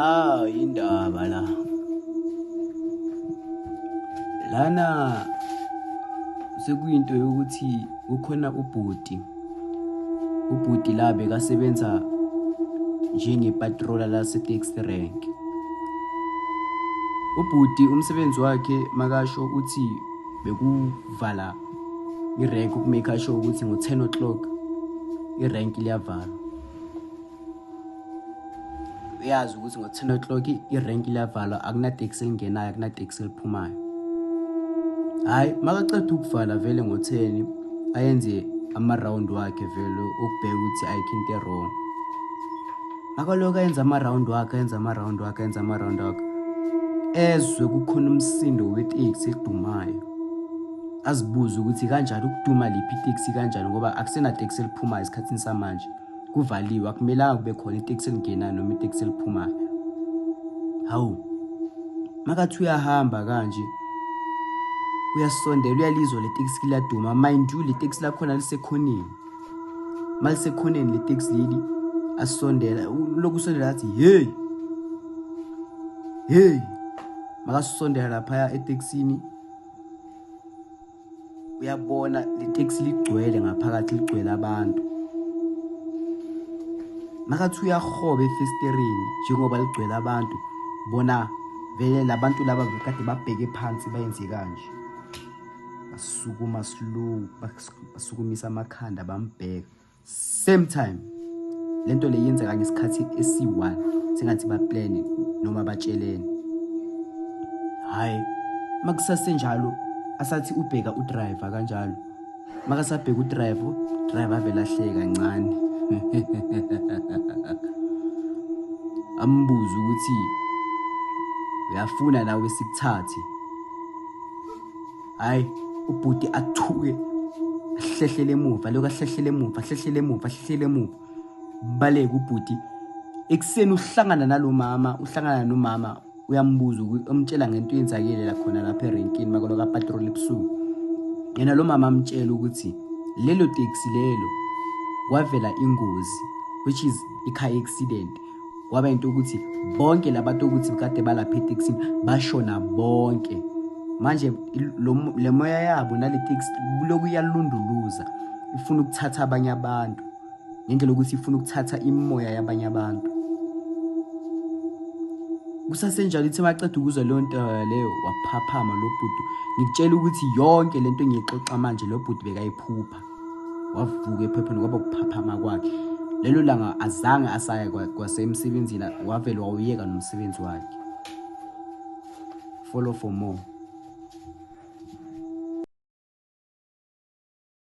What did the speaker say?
Indaba la. Lana sekuyinto yokuthi ukhona ubhuti. Ubhuti la bekasebenza njengepatroller la se-taxi rank. Ubhuti umsebenzi wakhe makasho uthi bekuvala irank ukumake sure ukuthi ngo-10 o'clock irank liyavala. Uyazi ukuthi ngo-10 o'clock irank liyavala, akunateksi elingenayo, akunateksi eliphumayo. Hayi, makaceda ukuvala vele ngo-10 ayenze ama-round wakhe vele ukubheka ukuthi ayikho into wrong. Makaloku ayenza ama-round wakhe, ezwe kukhona umsindo weteksi edumayo. Azibuza ukuthi kanjani ukuduma liphi iteksi kanjani ngoba akusena teksi eliphumayo esikhathini samanje. Kuvaliwe, akumelanga kube khona iteksi elingenayo noma iteksi eliphumayo. Hawu, makathi uyahamba kanje uyasondela uyalizwa le teksi liyaduma. Mind you, le teksi lakhona lisekhoneni. Malisekhoneni le teksi leli asondela, lokhu usondela athi hey. Makasondela lapha eteksini uyabona le teksi ligcwele ngaphakathi, ligcwele abantu. Makathi uyahoba efestereni njengoba ligcwele abantu, bona vele labantu laba bekade babheke phansi bayenze kanje. Basukuma slow, basukumisa amakhanda bambheka. Same time lento le yenzeka ngesikhathi esi1 sengathi baplane noma batshelene. Hayi, makusasenjalo asathi ubheka udriver kanjalo. Makasabheka driver vele ahleka kancane. Ambuza ukuthi uyafuna nawe sikuthathe. Hayi, ubhuti athuke ahlehlele emuva, lokho ahlehlele emuva. Baleka ubhuti. Ekseni uhlangana nomama, uyambuza umtshela ngento yenzakile la khona lapha erenkini makolo ka patrol ebusuku. Yena lo mama amtshela ukuthi lelo taxi lelo kwavela ingozi, which is i-car accident. Kwaba into ukuthi bonke labantu ukuthi kade balapha etaxini bashona bonke. Manje le moya yabo nale taxi loku iyalunduluza, ifuna ukuthatha abanye abantu ngendlela ukuthi ifuna ukuthatha imoya yabanye abantu. Kusasenjalo ithi maceda ukuzwa leyo nto leyo waphaphama lo bhuti. Ngikutshela ukuthi yonke lento ngiyixoxa manje lo bhuti bekayiphupha. Wavuka ephepheni kwaba ukuphaphama kwakhe. Lelo langa azange asaya kwasemsebenzini, wavela wawuyeka nomsebenzi wakhe. Follow for more.